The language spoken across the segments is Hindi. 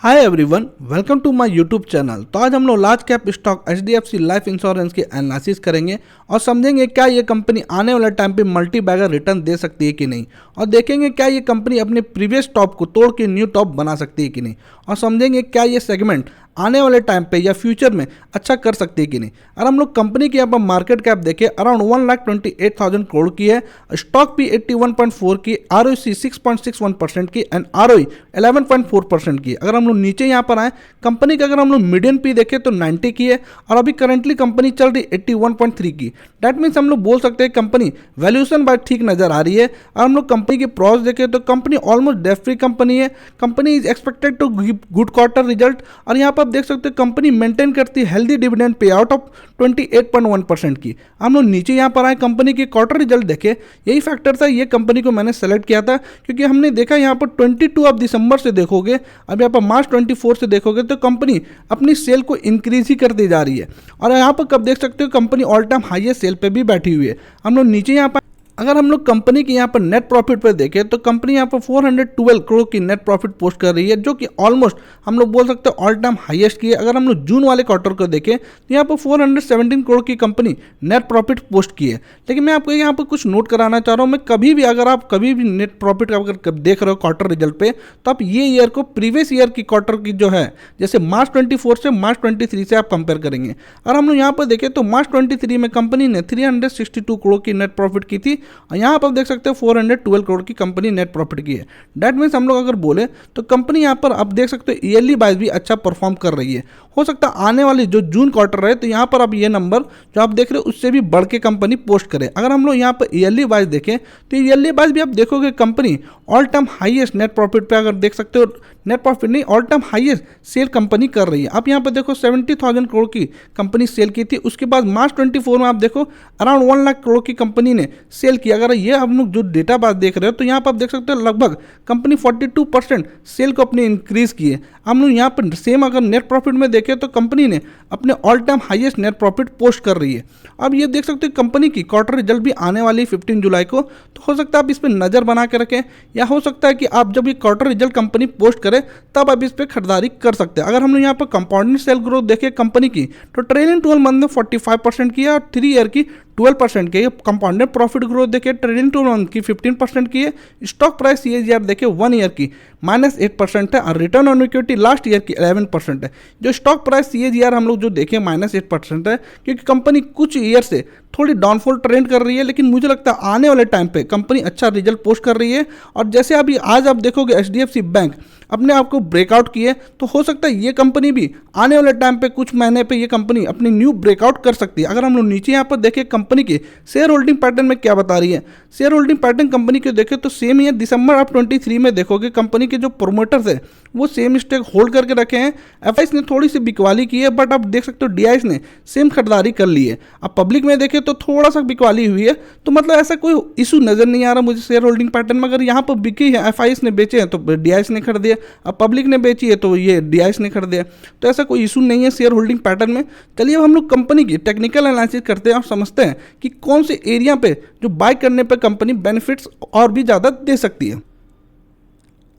Hi everyone, welcome to my YouTube channel. तो आज हम लोग large cap stock HDFC Life Insurance के एनालिसिस करेंगे और समझेंगे क्या ये कंपनी आने वाले टाइम पे मल्टी बैगर रिटर्न दे सकती है कि नहीं, और देखेंगे क्या ये कंपनी अपने प्रीवियस टॉप को तोड़ के न्यू टॉप बना सकती है कि नहीं, और समझेंगे क्या ये सेगमेंट आने वाले टाइम पे या फ्यूचर में अच्छा कर सकती है कि नहीं। और हम लोग कंपनी की यहाँ पर मार्केट कैप देखें अराउंड 1,28,000 करोड़ की है, स्टॉक भी 81.4 की, आरओसी 6.61% की एंड आरओई 11.4% की। अगर हम लोग नीचे यहाँ पर आए कंपनी का, अगर हम लोग मीडियन पी देखें तो 90 की है और अभी करंटली कंपनी चल रही 81.3 की। दैट मीन्स हम लोग बोल सकते हैं कंपनी वैल्यूएशन बाय ठीक नजर आ रही है। और हम लोग कंपनी के प्रॉस देखें तो company almost debt free company है। Company is expected to give good quarter result, और यहाँ पर आप देख सकते हो कंपनी मेंटेन करती है healthy dividend pay out of 28.1% की। हम लोग नीचे यहाँ पर आए कंपनी के क्वार्टर रिजल्ट देखे, यही फैक्टर था ये कंपनी को मैंने सेलेक्ट किया था, क्योंकि हमने देखा यहाँ पर 22 ऑफ दिसंबर से देखोगे, अब यहाँ पर मार्च 24 से देखोगे तो कंपनी अपनी सेल को इंक्रीज ही करती जा रही है। और यहाँ पर कब देख सकते हो company all time highest sale पे भी बैठी हुई है। हम लोग नीचे यहाँ पर अगर हम लोग कंपनी की यहाँ पर नेट प्रॉफिट पर देखें तो कंपनी यहाँ पर 412 करोड़ की नेट प्रॉफिट पोस्ट कर रही है, जो कि ऑलमोस्ट हम लोग बोल सकते हैं ऑल टाइम हाईएस्ट की है। अगर हम लोग जून वाले क्वार्टर को देखें तो यहाँ पर 417 करोड़ की कंपनी नेट प्रॉफिट पोस्ट की है। लेकिन मैं आपको यहाँ पर कुछ नोट कराना चाह रहा हूँ, मैं कभी भी अगर आप कभी भी नेट प्रॉफिट अगर देख रहे हो क्वार्टर रिजल्ट पे, तो आप ये ईयर को प्रीवियस ईयर की क्वार्टर की जो है जैसे मार्च 24 से मार्च 23 से आप कंपेयर करेंगे। और हम लोग यहाँ पर देखें तो मार्च 23 में कंपनी ने 362 करोड़ की नेट प्रॉफिट की थी, और यहाँ पर देख सकते हो 412 करोड़ की कंपनी नेट प्रॉफिट की है। दैट मीन्स हम लोग अगर बोले तो कंपनी यहाँ पर आप देख सकते हो ईयरली वाइज भी अच्छा परफॉर्म कर रही है। हो सकता है आने वाली जो जून क्वार्टर रहे तो यहाँ पर अब ये नंबर जो आप देख रहे हो उससे भी बढ़ के कंपनी पोस्ट करे। अगर हम लोग यहाँ पर ईयरली वाइज देखें तो ईयरली वाइज भी आप देखोगे company all time highest net profit पे अगर देख सकते हो, नेट प्रॉफिट नहीं all time highest sale company कर रही है। आप यहाँ पर देखो 70,000 करोड़ की कंपनी सेल की थी, उसके बाद मार्च 24 में आप देखो अराउंड 1 लाख करोड़ की कंपनी ने सेल किया। अगर ये हम लोग जो डेटा बात देख रहे हो तो यहाँ पर आप देख सकते हो लगभग कंपनी 42% सेल को अपनी इंक्रीज की है। हम लोग यहाँ पर सेम अगर नेट प्रॉफिट में देखें तो कंपनी ने अपने all time highest net profit post कर रही है। अब ये देख सकते हो कंपनी की क्वार्टर रिजल्ट भी आने वाली 15 जुलाई को, तो हो सकता है आप इस पर नज़र बना के रखें, या हो सकता है कि आप जब ये क्वार्टर रिजल्ट कंपनी पोस्ट करे तब आप इस पर खरीदारी कर सकते हैं। अगर हम लोग यहाँ पर कंपाउंडिंग सेल ग्रोथ देखें कंपनी की तो ट्रेलिंग 12 मंथ में 45% की है और 3 ईयर की 12% की है। कंपाउंडेड प्रॉफिट ग्रोथ देखे ट्रेडिंग 2 मंथ की 15% की है। स्टॉक प्राइस सीएजीआर देखे 1 ईयर की -8% है, और return on equity last year की 11% है। जो स्टॉक प्राइस सीएजीआर हम लोग जो देखें -8% है, क्योंकि कंपनी कुछ ईयर से थोड़ी डाउनफॉल ट्रेंड कर रही है, लेकिन मुझे लगता है आने वाले टाइम पे कंपनी अच्छा रिजल्ट पोस्ट कर रही है। और जैसे अभी आज आप देखोगे एचडीएफसी बैंक अपने आप को ब्रेकआउट किए, तो हो सकता है ये कंपनी भी आने वाले टाइम पे कुछ महीने पे ये कंपनी अपनी न्यू ब्रेकआउट कर सकती है। अगर हम लोग नीचे यहाँ पर देखें कंपनी के शेयर होल्डिंग पैटर्न में क्या बता रही है, शेयर होल्डिंग पैटर्न कंपनी के देखें तो सेम ही है। दिसंबर आप 23 में देखोगे कंपनी के जो प्रोमोटर्स है वो सेम स्टेक होल्ड करके रखे हैं। एफआईएस ने थोड़ी सी बिकवाली की है, बट आप देख सकते हो डीआईएस ने सेम खरीदारी कर ली है। अब पब्लिक में देखें तो थोड़ा सा बिकवाली हुई है, तो मतलब ऐसा कोई इशू नजर नहीं आ रहा मुझे शेयर होल्डिंग पैटर्न में। अगर यहाँ पर बिकी है, एफआईएस ने बेचे हैं तो डीआईएस ने खरीदे, अब पब्लिक ने बेची है तो ये डीआईएस ने खरीदे, तो ऐसा कोई इशू नहीं है शेयर होल्डिंग पैटर्न में। चलिए अब हम लोग कंपनी की टेक्निकल एनालिसिस करते हैं और समझते हैं कि कौन से एरिया पे जो बाय करने पे कंपनी बेनिफिट्स और भी ज़्यादा दे सकती है।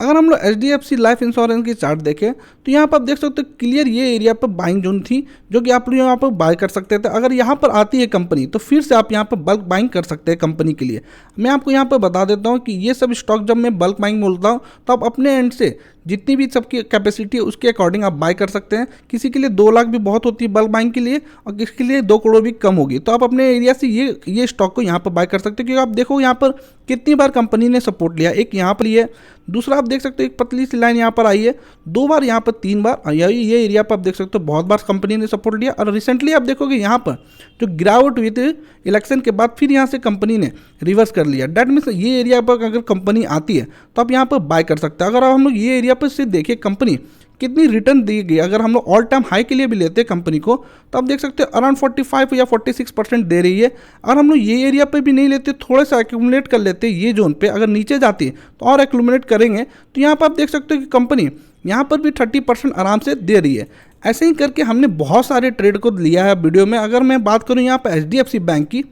अगर हम लोग एचडीएफसी लाइफ इंश्योरेंस की चार्ट देखें तो यहाँ पर आप देख सकते हो क्लियर ये एरिया पर बाइंग जोन थी, जो कि आप लोग यहाँ पर बाय कर सकते थे। अगर यहाँ पर आती है कंपनी तो फिर से आप यहाँ पर बल्क बाइंग कर सकते हैं कंपनी के लिए। मैं आपको यहाँ पर बता देता हूँ कि ये सब स्टॉक जब मैं बल्क बाइंग बोलता हूँ तो आप अपने एंड से जितनी भी सबकी कैपेसिटी है उसके अकॉर्डिंग आप बाय कर सकते हैं। किसी के लिए 2 लाख भी बहुत होती है बल्क बाइंग के लिए, और किसी के लिए 2 करोड़ भी कम होगी, तो आप अपने एरिया से ये स्टॉक को यहाँ पर बाय कर सकते हैं। क्योंकि आप देखो यहाँ पर कितनी बार कंपनी ने सपोर्ट लिया, एक यहाँ पर लिया, दूसरा आप देख सकते हो एक पतली सी लाइन यहाँ पर आई है, 2 बार यहाँ पर 3 बार, ये एरिया पर आप देख सकते हो बहुत बार कंपनी ने सपोर्ट लिया। और रिसेंटली आप देखोगे यहाँ पर जो गिरावट हुई थी इलेक्शन के बाद फिर यहाँ से कंपनी ने रिवर्स कर लिया। डैट मीन्स ये एरिया पर अगर कंपनी आती है तो आप यहाँ पर बाय कर सकते हैं। अगर हम लोग ये एरिया पर से देखिए कंपनी कितनी रिटर्न दी गई, अगर हम लोग ऑल टाइम हाई के लिए भी लेते हैं कंपनी को तो आप देख सकते हैं अराउंड 45 या 46% दे रही है। अगर हम लोग ये एरिया पे भी नहीं लेते, थोड़ा सा एक्यूमुलेट कर लेते ये जोन पे, अगर नीचे जाती है तो और एक्यूमुलेट करेंगे तो यहाँ पर आप देख सकते हो कि कंपनी यहाँ पर भी 30% आराम से दे रही है। ऐसे ही करके हमने बहुत सारे ट्रेड को लिया है वीडियो में। अगर मैं बात करूँ यहाँ पर एचडीएफसी बैंक की,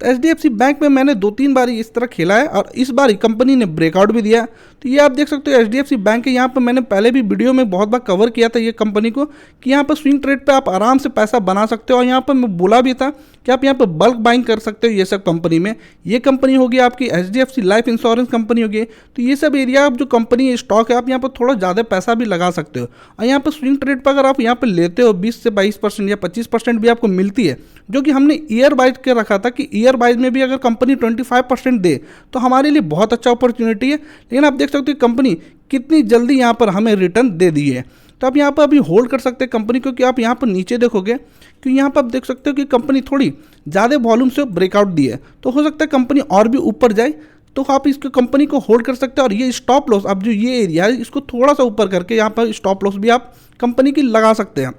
तो HDFC बैंक में मैंने 2-3 बार इस तरह खेला है और इस बार कंपनी ने ब्रेकआउट भी दिया। तो ये आप देख सकते हो HDFC बैंक के यहाँ पर मैंने पहले भी वीडियो में बहुत बार कवर किया था ये कंपनी को कि यहाँ पर स्विंग ट्रेड पे आप आराम से पैसा बना सकते हो। और यहाँ पर मैं बोला भी था कि आप यहाँ पर बल्क बाइंग कर सकते हो ये सब कंपनी में। ये कंपनी होगी आपकी HDFC लाइफ इंश्योरेंस कंपनी होगी। तो ये सब एरिया आप जो कंपनी स्टॉक है आप यहाँ पर थोड़ा ज़्यादा पैसा भी लगा सकते हो। और यहाँ पर स्विंग ट्रेड पर अगर आप यहाँ पर लेते हो 20 से 22% या 25% भी आपको मिलती है, जो कि हमने ईयर वाइज के रखा था कि ईयर वाइज में भी अगर कंपनी 25% दे तो हमारे लिए बहुत अच्छा अपॉर्चुनिटी है। लेकिन आप देख सकते हो कंपनी कितनी जल्दी यहाँ पर हमें रिटर्न दे दी है। तो आप यहाँ पर अभी होल्ड कर सकते हैं कंपनी को, कि आप यहाँ पर नीचे देखोगे कि यहाँ पर आप देख सकते हो कि कंपनी थोड़ी ज़्यादा वॉल्यूम से ब्रेकआउट दी है। तो हो सकता है कंपनी और भी ऊपर जाए, तो आप इसको कंपनी को होल्ड कर सकते हैं। और ये स्टॉप लॉस आप जो ये एरिया है इसको थोड़ा सा ऊपर करके यहाँ पर स्टॉप लॉस भी आप कंपनी की लगा सकते हैं।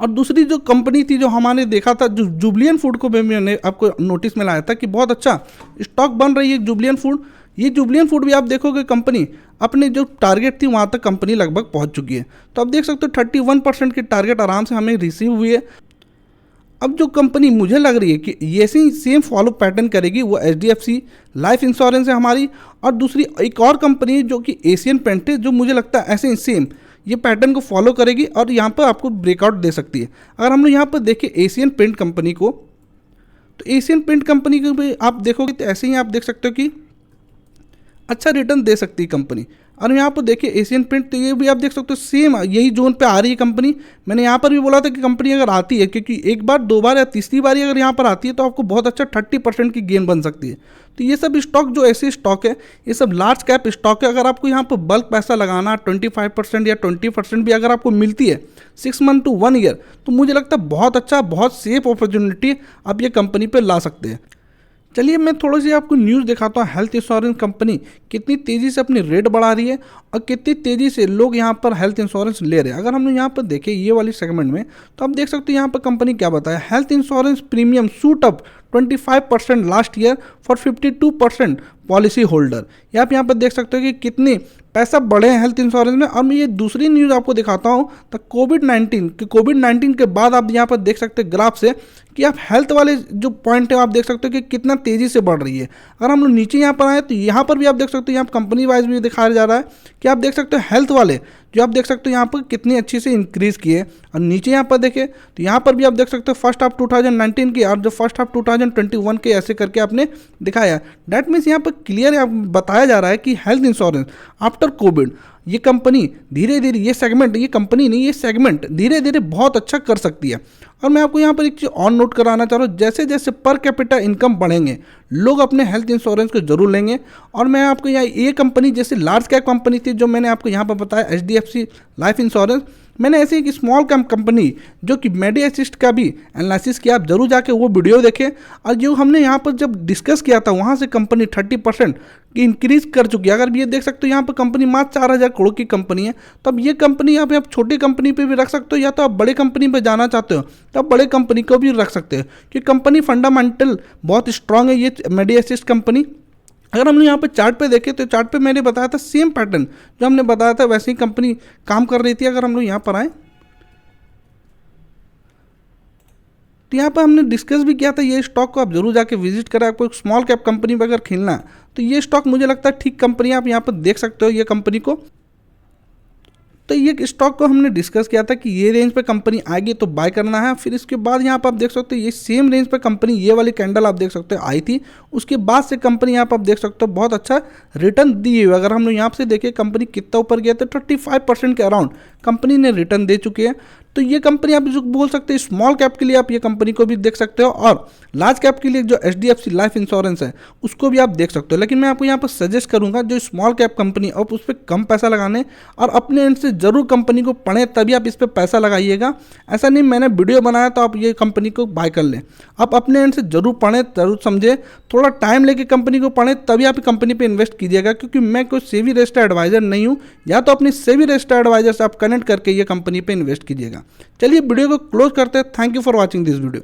और दूसरी जो कंपनी थी जो हमारे देखा था, जो जुबलियन फूड को भी मैंने आपको नोटिस में लाया था कि बहुत अच्छा स्टॉक बन रही है जुबलियन फूड। ये जुबलियन फूड भी आप देखोगे कंपनी अपने जो टारगेट थी वहाँ तक कंपनी लगभग पहुँच चुकी है। तो आप देख सकते हो 31% की टारगेट आराम से हमें रिसीव हुई है। अब जो कंपनी मुझे लग रही है कि ये सेम फॉलो पैटर्न करेगी वो HDFC लाइफ इंश्योरेंस है हमारी। और दूसरी एक और कंपनी है जो कि एशियन पेंट है, जो मुझे लगता है ऐसे ही सेम ये पैटर्न को फॉलो करेगी और यहाँ पर आपको ब्रेकआउट दे सकती है। अगर हम लोग यहाँ पर देखें एशियन पेंट कंपनी को, तो एशियन पेंट कंपनी को भी आप देखोगे तो ऐसे ही आप देख सकते हो कि अच्छा रिटर्न दे सकती है कंपनी। और यहाँ पर देखिए एशियन पेंट, तो ये भी आप देख सकते हो सेम यही जोन पे आ रही है कंपनी। मैंने यहाँ पर भी बोला था कि कंपनी अगर आती है, क्योंकि एक बार 2 बार या तीसरी बार अगर यहाँ पर आती है तो आपको बहुत अच्छा 30% की गेन बन सकती है। तो ये सब स्टॉक जो ऐसे स्टॉक है ये सब लार्ज कैप स्टॉक है। अगर आपको यहाँ पर बल्क पैसा लगाना 25% या 20% भी अगर आपको मिलती है 6 मंथ टू 1 ईयर, तो मुझे लगता है बहुत अच्छा बहुत सेफ अपॉर्चुनिटी आप ये कंपनी पर ला सकते हैं। चलिए मैं थोड़ी सी आपको न्यूज़ दिखाता हूँ। हेल्थ इंश्योरेंस कंपनी कितनी तेज़ी से अपनी रेट बढ़ा रही है और कितनी तेज़ी से लोग यहाँ पर हेल्थ इंश्योरेंस ले रहे हैं। अगर हम लोग यहाँ पर देखें ये वाली सेगमेंट में, तो आप देख सकते हैं यहाँ पर कंपनी क्या बताया, health insurance premium shoot up 25% last year for 52% policy holder. आप यहाँ पर देख सकते हो कि कितनी पैसा बढ़े हैं हेल्थ इंश्योरेंस में। और मैं ये दूसरी न्यूज़ आपको दिखाता हूँ, तो कोविड-19 के बाद आप यहाँ पर देख सकते हैं ग्राफ से कि आप हेल्थ वाले जो पॉइंट है आप देख सकते हो कि कितना तेज़ी से बढ़ रही है। अगर हम लोग नीचे यहाँ पर आए तो यहाँ पर भी आप देख सकते हो, यहाँ कंपनी वाइज भी दिखाया जा रहा है कि आप देख सकते हो हेल्थ वाले जो आप देख सकते हो यहाँ पर कितनी अच्छी से इंक्रीज़ किए। और नीचे यहाँ पर देखें तो यहाँ पर भी आप देख सकते हो फर्स्ट हाफ 2019 की और जो फर्स्ट हाफ 2021 के ऐसे करके आपने दिखाया। डैट मीन्स यहाँ पर क्लियर बताया जा रहा है कि हेल्थ इंश्योरेंस आफ्टर कोविड ये कंपनी धीरे धीरे ये सेगमेंट धीरे धीरे बहुत अच्छा कर सकती है। और मैं आपको यहाँ पर एक चीज़ और नोट कराना चाह रहा हूँ, जैसे जैसे पर कैपिटा इनकम बढ़ेंगे लोग अपने हेल्थ इंश्योरेंस को जरूर लेंगे। और मैं आपको यहाँ ये कंपनी जैसे लार्ज कैप कंपनी थी जो मैंने आपको यहाँ पर बताया HDFC लाइफ इंश्योरेंस, मैंने ऐसे एक स्मॉल कैप कंपनी जो कि मेडी असिस्ट का भी एनालिसिस किया, आप जरूर जाके वो वीडियो देखें। और जो हमने यहाँ पर जब डिस्कस किया था वहाँ से कंपनी 30% की इंक्रीज कर चुकी है। अगर ये देख सकते हो यहाँ पर कंपनी मात्र 4000 करोड़ की कंपनी है। तो अब ये कंपनी आप छोटी कंपनी पे भी रख सकते हो, या तो आप बड़े कंपनी पे जाना चाहते हो तो आप बड़े कंपनी को भी रख सकते हो, क्योंकि कंपनी फंडामेंटल बहुत स्ट्रांग है ये मेडी असिस्ट कंपनी। अगर हमने यहाँ पे चार्ट पे देखे तो चार्ट पे मैंने बताया था सेम पैटर्न जो हमने बताया था वैसे ही कंपनी काम कर रही थी। अगर हम लोग यहाँ पर आए तो यहाँ पर हमने डिस्कस भी किया था ये स्टॉक को आप जरूर जाके विजिट करें। आपको एक स्मॉल कैप कंपनी पर अगर खेलना है तो ये स्टॉक मुझे लगता है ठीक कंपनी है, आप यहाँ पर देख सकते हो ये कंपनी को। तो ये स्टॉक को हमने डिस्कस किया था कि ये रेंज पे कंपनी आएगी तो बाय करना है। फिर इसके बाद यहाँ पर आप देख सकते हो ये सेम रेंज पे कंपनी ये वाली कैंडल आप देख सकते हो आई थी, उसके बाद से कंपनी यहाँ पर आप देख सकते हो बहुत अच्छा रिटर्न दी है। अगर हम लोग यहाँ से देखें कंपनी कितना ऊपर गया तो 35% के अराउंड कंपनी ने रिटर्न दे चुकी है। तो ये कंपनी आप जो बोल सकते हैं स्मॉल कैप के लिए आप ये कंपनी को भी देख सकते हो, और लार्ज कैप के लिए जो HDFC लाइफ इंश्योरेंस है उसको भी आप देख सकते हो। लेकिन मैं आपको यहाँ पर सजेस्ट करूँगा जो स्मॉल कैप कंपनी आप उस पर कम पैसा लगाने और अपने एंड से जरूर कंपनी को पढ़ें तभी आप इस पर पैसा लगाइएगा। ऐसा नहीं मैंने वीडियो बनाया तो आप ये कंपनी को बाय कर लें, आप अपने एंड से जरूर पढ़ें, जरूर समझें, थोड़ा टाइम लेके कंपनी को पढ़ें तभी आप कंपनी पे इन्वेस्ट कीजिएगा। क्योंकि मैं कोई सेबी रजिस्टर्ड एडवाइजर नहीं हूँ, या तो अपनी सेबी रजिस्टर्ड एडवाइजर से आप कनेक्ट करके ये कंपनी पे इन्वेस्ट कीजिएगा। चलिए वीडियो को क्लोज करते हैं। Thank you for watching this video.